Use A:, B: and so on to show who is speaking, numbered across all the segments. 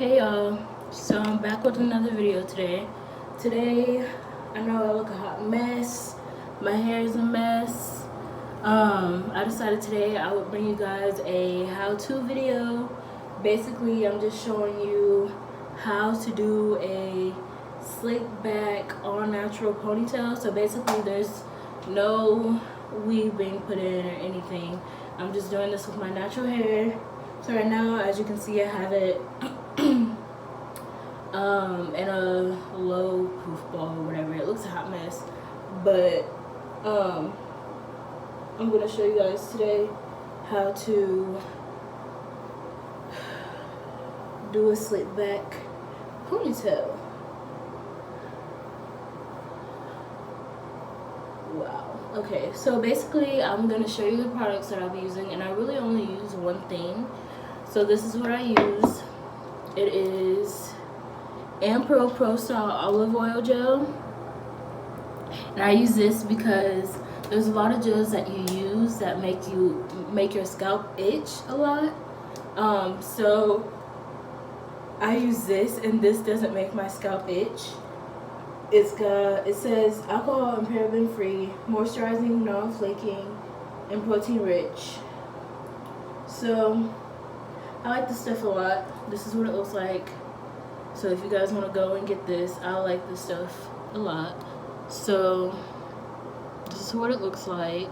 A: Hey y'all, so I'm back with another video today. Today, I know I look a hot mess, my hair is a mess. I decided today I would bring you guys a how-to video. Basically, I'm just showing you how to do a slick back all natural ponytail. So basically there's no weave being put in or anything. I'm just doing this with my natural hair. So right now, as you can see, I have it in a low poof ball or whatever. It looks a hot mess, but I'm gonna show you guys today how to do a slick back ponytail. Wow. Okay, so basically I'm gonna show you the products that I'll be using, and I really only use one thing. So this is what I use. It is Ampro Pro Style Olive Oil Gel. And I use this because there's a lot of gels that you use that make your scalp itch a lot. So I use this, and this doesn't make my scalp itch. It says alcohol and paraben free, moisturizing, non-flaking, and protein rich. So I like this stuff a lot. This is what it looks like. So if you guys want to go and get this, I like this stuff a lot. So this is what it looks like.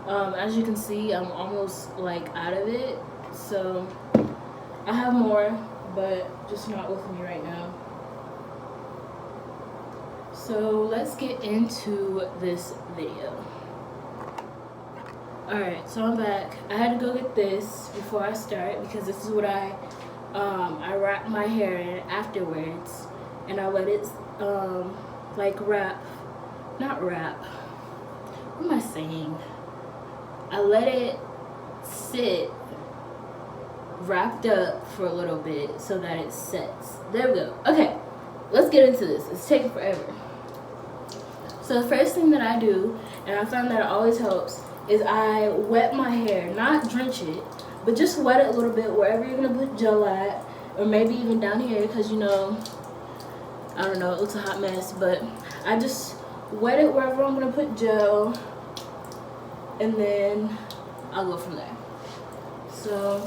A: As you can see, I'm almost like out of it. So I have more, but just not with me right now. So let's get into this video. Alright, so I'm back. I had to go get this before I start because this is what I wrap my hair in afterwards, and I let it what am I saying? I let it sit wrapped up for a little bit so that it sets. There we go. Okay, let's get into this. It's taking forever. So the first thing that I do, and I found that it always helps, is I wet my hair, not drench it, but just wet it a little bit wherever you're gonna put gel at, or maybe even down here, because you know, I don't know, it looks a hot mess, but I just wet it wherever I'm gonna put gel, and then I'll go from there. So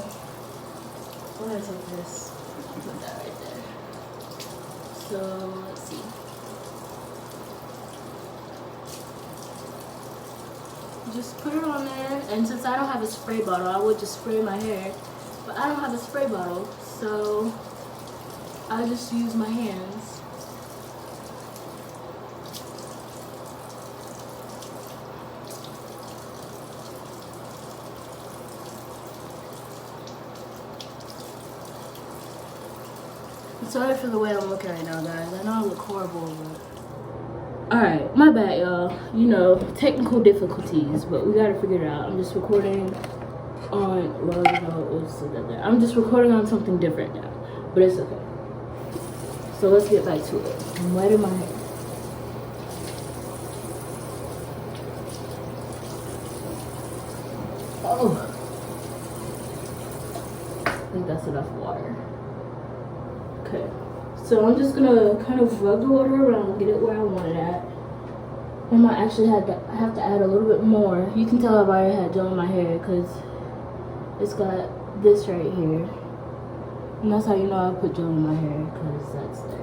A: I'm gonna take this and put that right there. So let's see. Just put it on there, and since I don't have a spray bottle, I would just spray my hair, but I don't have a spray bottle, so I just use my hands. I'm sorry for the way I'm looking right now, guys. I know I look horrible, but alright, my bad, y'all. You know, technical difficulties, but we gotta figure it out. I'm just recording on, well, you know, I'm just recording on something different now, but it's okay. So let's get back to it. I'm wetting my hair. Oh, I think that's enough water. Okay. So I'm just gonna kind of rub the water around, get it where I want it at. I might actually have to add a little bit more. You can tell I've already had gel in my hair because it's got this right here. And that's how you know I put gel in my hair, because that's there.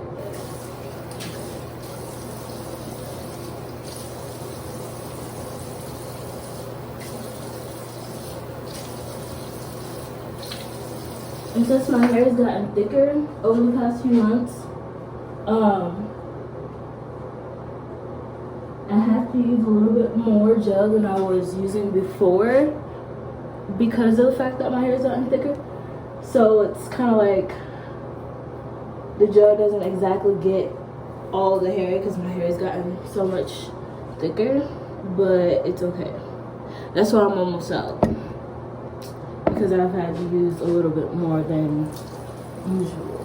A: And since my hair has gotten thicker over the past few months, I have to use a little bit more gel than I was using before because of the fact that my hair has gotten thicker. So it's kind of like the gel doesn't exactly get all the hair because my hair has gotten so much thicker, but it's okay. That's why I'm almost out, because I've had to use a little bit more than usual.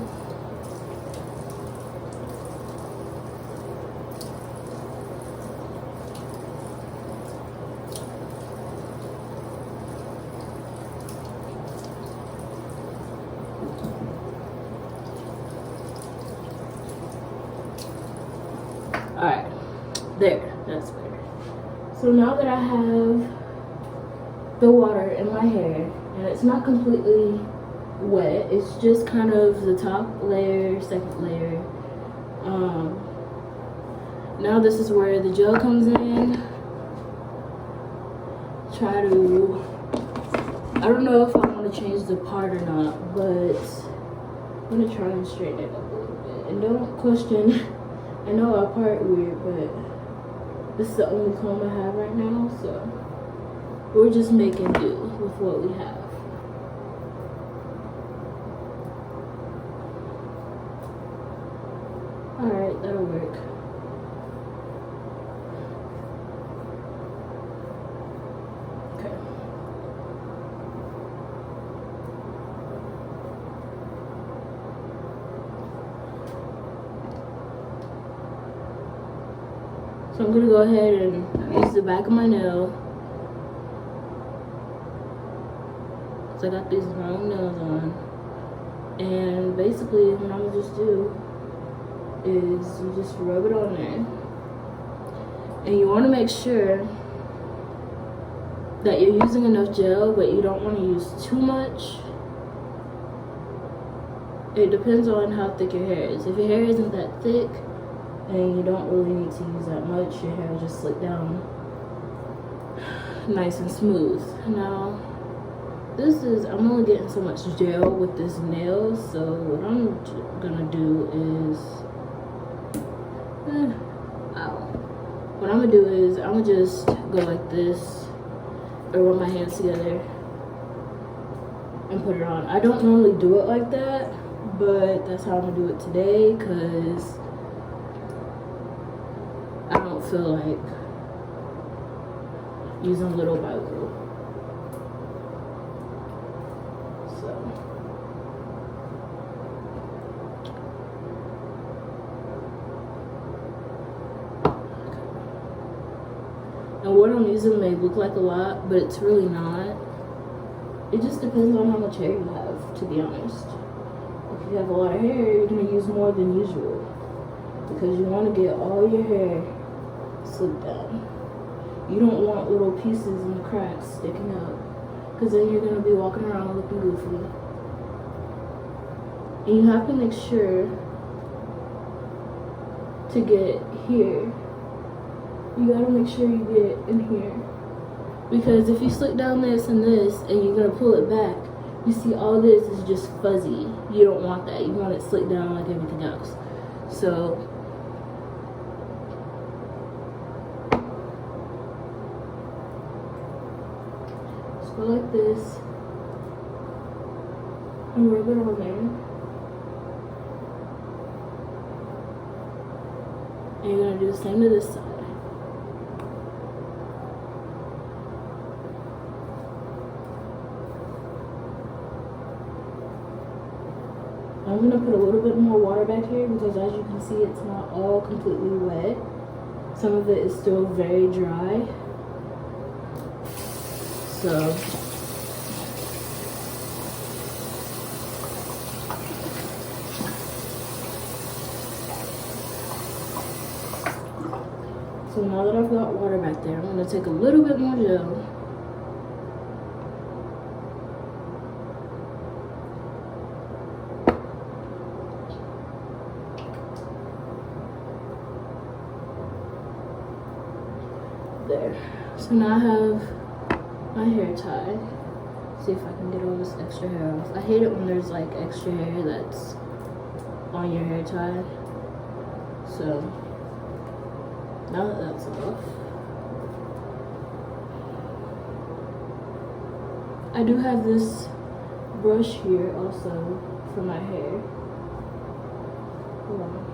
A: So now that I have the water in my hair, and it's not completely wet, it's just kind of the top layer, second layer. Now this is where the gel comes in. I don't know if I want to change the part or not, but I'm gonna try and straighten it up a little bit. And don't question, I know I part weird, but this is the only comb I have right now, so we're just making do with what we have. Alright, that'll work. Okay. So I'm gonna go ahead and use the back of my nail. So I got these long nails on. And basically what I'm gonna just do is you just rub it on there, and you want to make sure that you're using enough gel, but you don't want to use too much. It depends on how thick your hair is. If your hair isn't that thick and you don't really need to use that much, your hair will just slick down nice and smooth. Now I'm only getting so much gel with this nail, so what I'm gonna do is what I'm gonna do is I'm gonna just go like this, or rub my hands together and put it on. I don't normally do it like that, but that's how I'm gonna do it today, because I don't feel like using little by little. And what I'm using may look like a lot, but it's really not. It just depends on how much hair you have, to be honest. If you have a lot of hair, you're gonna use more than usual, because you wanna get all your hair slicked down. You don't want little pieces and cracks sticking out, because then you're gonna be walking around looking goofy. And you have to make sure to get here. You gotta make sure you get in here, because if you slick down this and this and you're gonna pull it back, you see all this is just fuzzy. You don't want that. You want it slick down like everything else. So just go like this and rub it on there. And you're gonna do the same to this side. I'm gonna put a little bit more water back here, because as you can see, it's not all completely wet. Some of it is still very dry. So now that I've got water back there, I'm gonna take a little bit more gel. There. So now I have my hair tied. See if I can get all this extra hair off. I hate it when there's like extra hair that's on your hair tie. So now that that's off, I do have this brush here also for my hair. Hold on.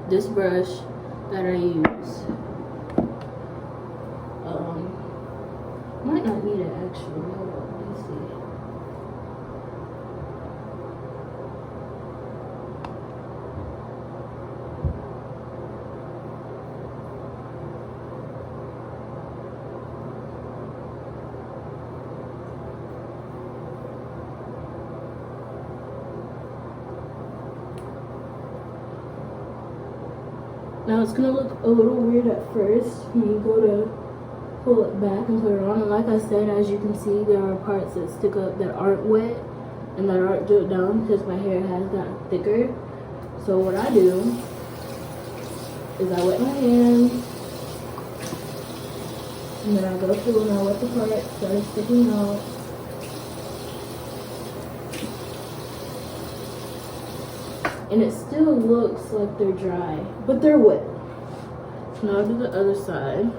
A: This brush that I use, might not need it actually. Hold on, let me see. Now it's gonna look a little weird at first when you go to pull it back and put it on. And like I said, as you can see, there are parts that stick up that aren't wet and that aren't dripped down because my hair has gotten thicker. So what I do is I wet my hands, and then I go through and I wet the parts that are sticking out. And it still looks like they're dry, but they're wet. So now I'll do the other side.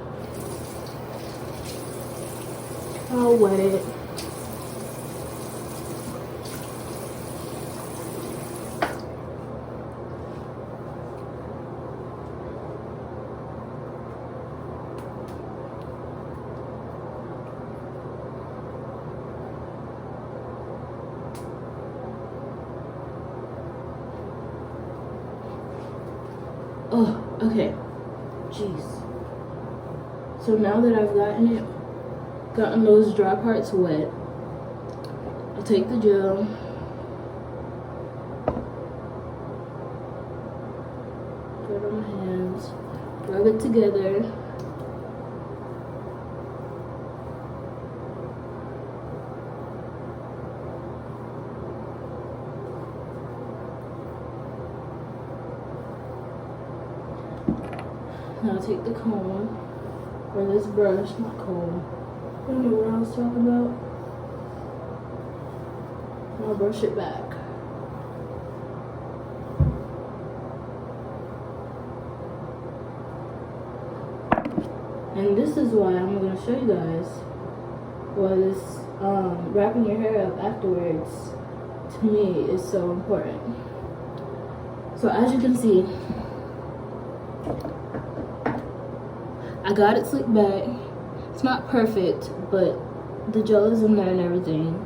A: I'll wet it. Oh, okay. Jeez. So now that I've gotten those dry parts wet, I'll take the gel, put it on my hands, rub it together. Now take the comb, or this brush, not comb. I don't know what I was talking about. And I'll brush it back. And this is why I'm going to show you guys why this wrapping your hair up afterwards to me is so important. So as you can see, I got it slicked back. It's not perfect, but the gel is in there and everything.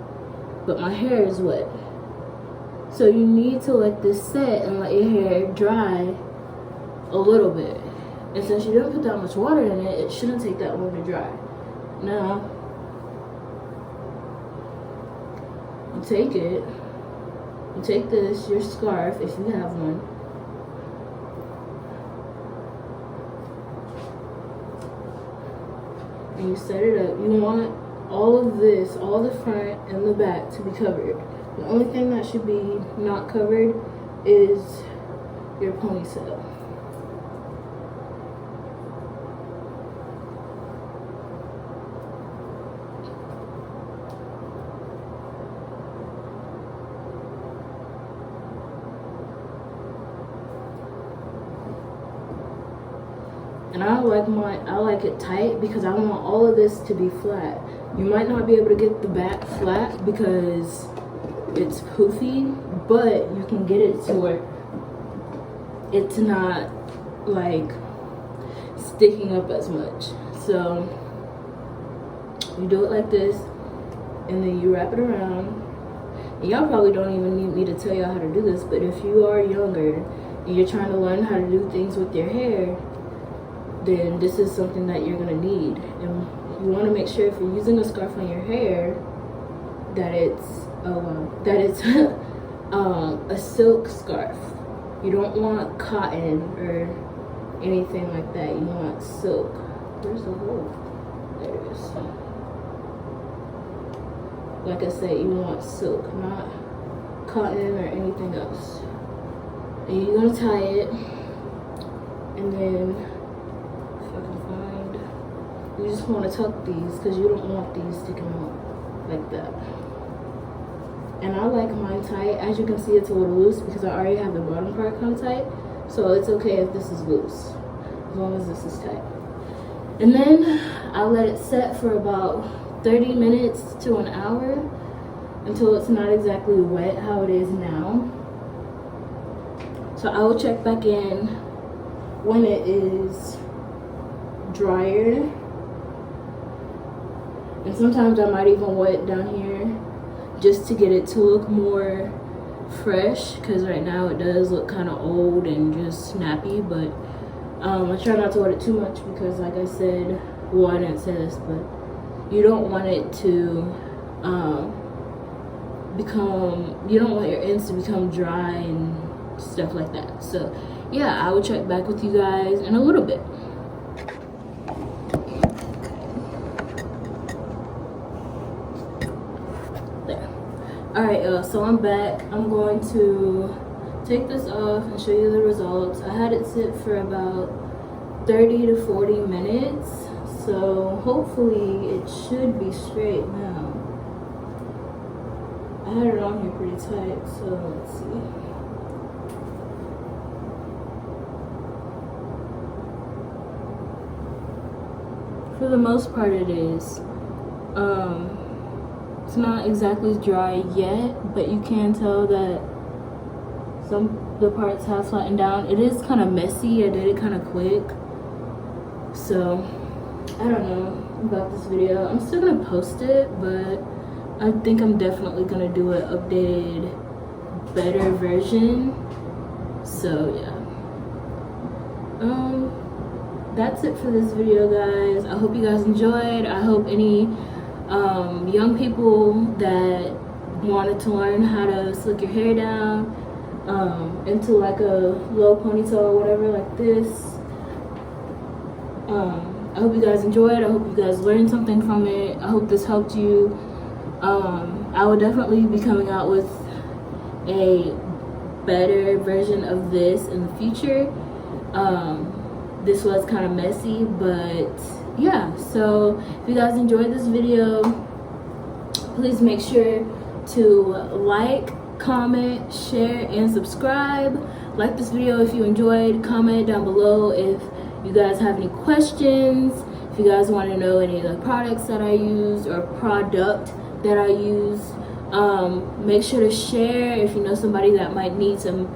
A: But my hair is wet. So you need to let this set and let your hair dry a little bit. And since you didn't put that much water in it, it shouldn't take that long to dry. Now, you take this, your scarf, if you have one, and you set it up. You want all of this, all the front and the back, to be covered. The only thing that should be not covered is your ponytail. And I like it tight because I want all of this to be flat. You might not be able to get the back flat because it's poofy, but you can get it to where it's not like sticking up as much. So you do it like this, and then you wrap it around. And y'all probably don't even need me to tell y'all how to do this, but if you are younger and you're trying to learn how to do things with your hair, then this is something that you're gonna need. And you want to make sure if you're using a scarf on your hair that it's a silk scarf. You don't want cotton or anything like that. You want silk. Where's the hole? There it is. Like I said, you want silk, not cotton or anything else. And you're gonna tie it, and then you just want to tuck these because you don't want these sticking out like that. And I like mine tight. As you can see, it's a little loose because I already have the bottom part kind of tight. So it's okay if this is loose, as long as this is tight. And then I let it set for about 30 minutes to an hour until it's not exactly wet how it is now. So I will check back in when it is drier. And sometimes I might even wet down here just to get it to look more fresh, because right now it does look kind of old and just snappy. But I try not to wet it too much because, like I said, well, I didn't say this, but you don't want it to you don't want your ends to become dry and stuff like that. So yeah, I will check back with you guys in a little bit. There. Alright, y'all, so I'm back. I'm going to take this off and show you the results. I had it sit for about 30 to 40 minutes, so hopefully it should be straight now. I had it on here pretty tight, so let's see. For the most part it is. It's not exactly dry yet, but you can tell that the parts have flattened down. It is kind of messy. I did it kind of quick, so I don't know about this video. I'm still gonna post it, but I think I'm definitely gonna do an updated, better version. So yeah, that's it for this video, guys. I hope you guys enjoyed. I hope any young people that wanted to learn how to slick your hair down into like a low ponytail or whatever, like this, I hope you guys enjoyed. I hope you guys learned something from it. I hope this helped you. I will definitely be coming out with a better version of this in the future. This was kind of messy, but yeah, so if you guys enjoyed this video, please make sure to like, comment, share, and subscribe. Like this video if you enjoyed. Comment down below if you guys have any questions, if you guys want to know any of the products that I use or product that I use. Make sure to share if you know somebody that might need some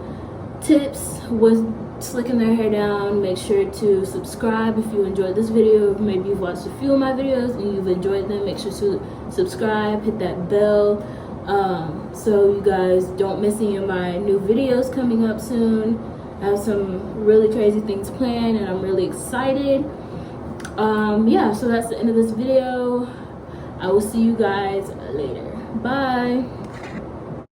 A: tips with slicking their hair down. Make sure to subscribe if you enjoyed this video. Maybe you've watched a few of my videos and you've enjoyed them. Make sure to subscribe, hit that bell, so you guys don't miss any of my new videos coming up soon. I have some really crazy things planned and I'm really excited. Yeah, so that's the end of this video. I will see you guys later. Bye.